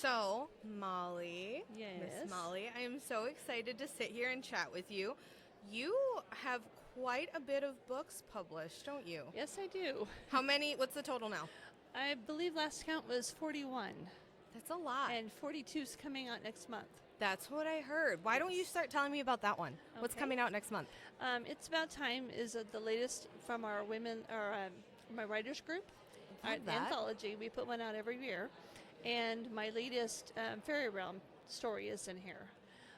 So, Molly, Yes. Miss Molly, I am so excited to sit here and chat with you. You have quite a bit of books published, don't you? Yes, I do. How many? What's the total now? I believe last count was 41, That's a lot. and 42 is coming out next month. That's what I heard. Why don't you start telling me about that one? What's Okay. coming out next month? It's About Time is the latest from our women, or my writers group, our Love that. Anthology. We put one out every year, and my latest Fairy Realm story is in here.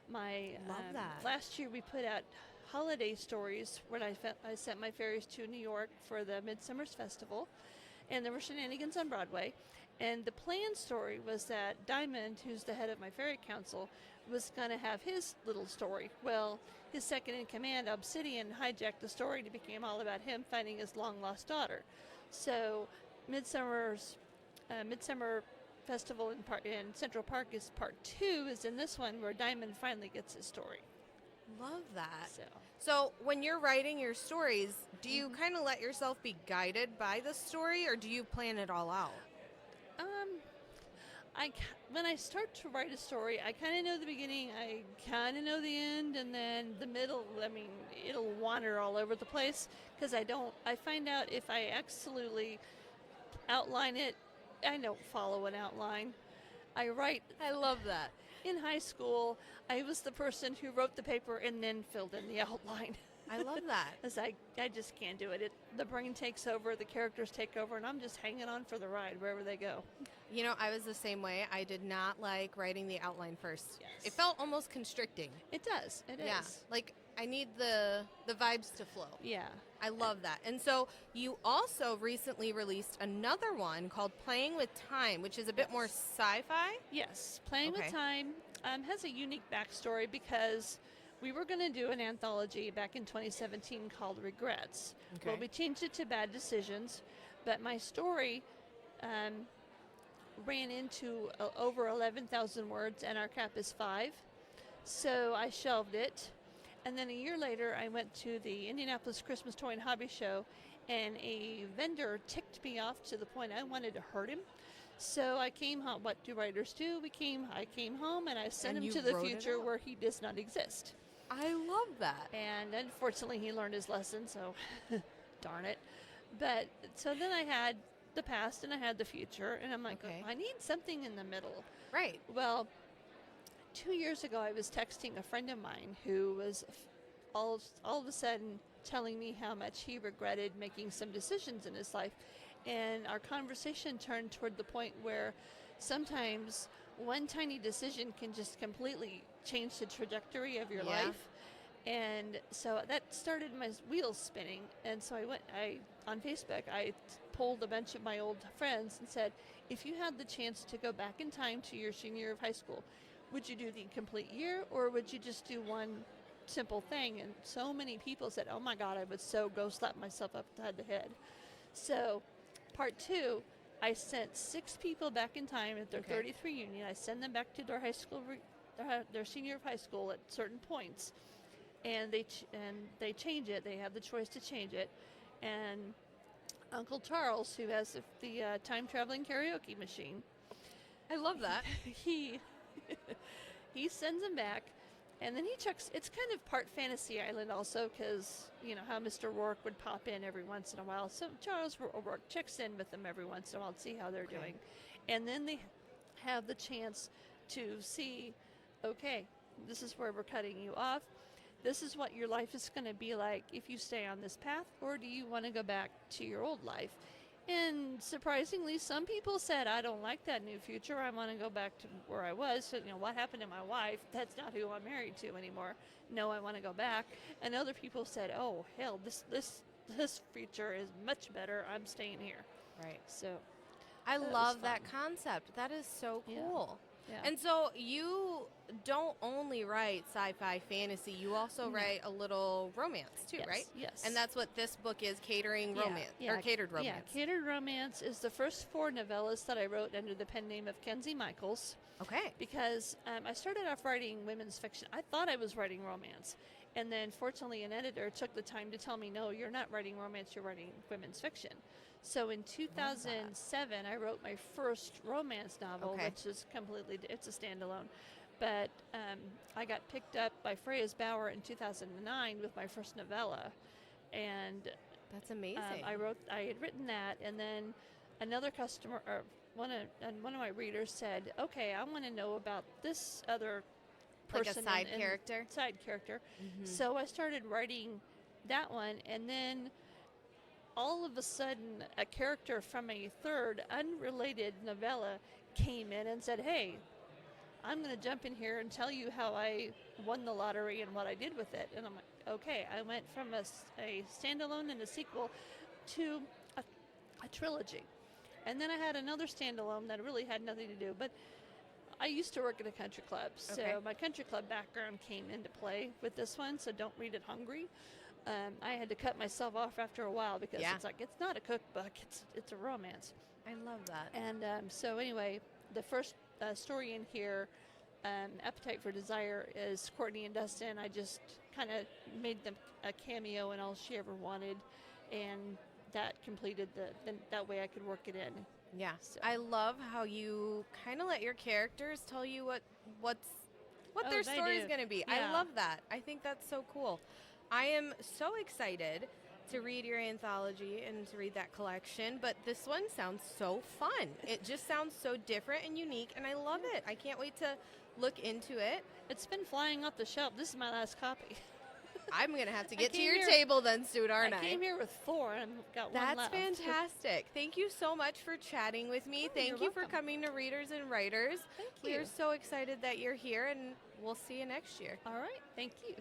My Love that. Last year we put out holiday stories when I sent my fairies to New York for the Midsummer's Festival, and there were shenanigans on Broadway. And the planned story was that Diamond, who's the head of my fairy council, was going to have his little story. Well, his second in command, Obsidian, hijacked the story and it became all about him finding his long lost daughter. So, Midsummer Festival in Central Park is part 2, is in this one where Diamond finally gets his story. Love that. So. So, when you're writing your stories, do you kind of let yourself be guided by the story or do you plan it all out? When I start to write a story, I kind of know the beginning, I kind of know the end, and then the middle, it'll wander all over the place because I find out if I absolutely outline it, I don't follow an outline. I write. I love that. In high school, I was the person who wrote the paper and then filled in the outline. I love that. Because I just can't do it. The brain takes over, the characters take over, and I'm just hanging on for the ride wherever they go. You know, I was the same way. I did not like writing the outline first. Yes. It felt almost constricting. It does. It Yeah. is. Like I need the vibes to flow. Yeah. I love that. And so you also recently released another one called Playing with Time, which is a bit more sci-fi. Yes. Playing Okay. with Time has a unique backstory because we were going to do an anthology back in 2017 called Regrets. Okay. Well, we changed it to Bad Decisions, but my story ran into over 11,000 words, and our cap is 5. So I shelved it. And then a year later, I went to the Indianapolis Christmas Toy and Hobby Show, and a vendor ticked me off to the point I wanted to hurt him. So I came home. What do writers do? I came home, and I sent And him you to the wrote it future out. where he does not exist. I love that. And unfortunately, he learned his lesson, so darn it. But so then I had the past and I had the future, and I'm like, Okay. I need something in the middle. Right. Well, 2 years ago, I was texting a friend of mine who was all of a sudden telling me how much he regretted making some decisions in his life. And our conversation turned toward the point where sometimes one tiny decision can just completely change the trajectory of your Yeah. life. And so that started my wheels spinning. And so on Facebook, I polled a bunch of my old friends and said, if you had the chance to go back in time to your senior year of high school, would you do the complete year or would you just do one simple thing? And so many people said, oh my God, I would so go slap myself upside the head. So part 2, I sent 6 people back in time at their Okay. 30th reunion. I send them back to their high school, their senior year of high school at certain points. And they change it. They have the choice to change it. And Uncle Charles, who has the time-traveling karaoke machine, I love that. he he sends them back, and then he checks. It's kind of part Fantasy Island also, because you know how Mr. Rourke would pop in every once in a while. So Charles Rourke checks in with them every once in a while to see how they're doing, and then they have the chance to see, okay, this is where we're cutting you off. This is what your life is going to be like if you stay on this path, or do you want to go back to your old life? And surprisingly, some people said, I don't like that new future. I want to go back to where I was. So, what happened to my wife? That's not who I'm married to anymore. No, I want to go back. And other people said, oh, hell, this future is much better. I'm staying here. Right. So I that was love that fun. concept. That is so Yeah. cool. Yeah. And so you don't only write sci-fi fantasy, you also write a little romance too, Yes, right? yes. And that's what this book is, Catering Romance, or Catered Romance. Yeah, Catered Romance is the first 4 novellas that I wrote under the pen name of Kenzie Michaels. Okay. Because I started off writing women's fiction. I thought I was writing romance. And then, fortunately, an editor took the time to tell me, no, you're not writing romance, you're writing women's fiction. So in 2007, I wrote my first romance novel, Okay. which is it's a standalone. But I got picked up by Freya's Bower in 2009 with my first novella. And That's amazing. I had written that, and then another customer, or one of my readers said, okay, I want to know about this other Like a person. side character? Side character. Mhm. So I started writing that one, and then all of a sudden, a character from a third unrelated novella came in and said, hey, I'm going to jump in here and tell you how I won the lottery and what I did with it. And I'm like, okay. I went from a standalone and a sequel to a trilogy. And then I had another standalone that really had nothing to do. But I used to work at a country club, so Okay. my country club background came into play with this one, so don't read it hungry. I had to cut myself off after a while because Yeah. it's like, it's not a cookbook, it's a romance. I love that. And so anyway, the first story in here, Appetite for Desire, is Courtney and Dustin. I just kind of made them a cameo in all she ever wanted, and that completed that way I could work it in. Yeah. So- I love how you kind of let your characters tell you what Oh, their they story is do. going to be. Yeah. I love that. I think that's so cool. I am so excited to read your anthology and to read that collection, but this one sounds so fun. It just sounds so different and unique, and I love it. I can't wait to look into it. It's been flying off the shelf. This is my last copy. I'm going to have to I get to came your here- table then soon, aren't I came here with 4 and I've got one That's left. fantastic. Thank you so much for chatting with me. Oh, Thank you're you for welcome. coming to Readers and Writers. Thank We you. are so excited that you're here, and we'll see you next year. All right. Thank you.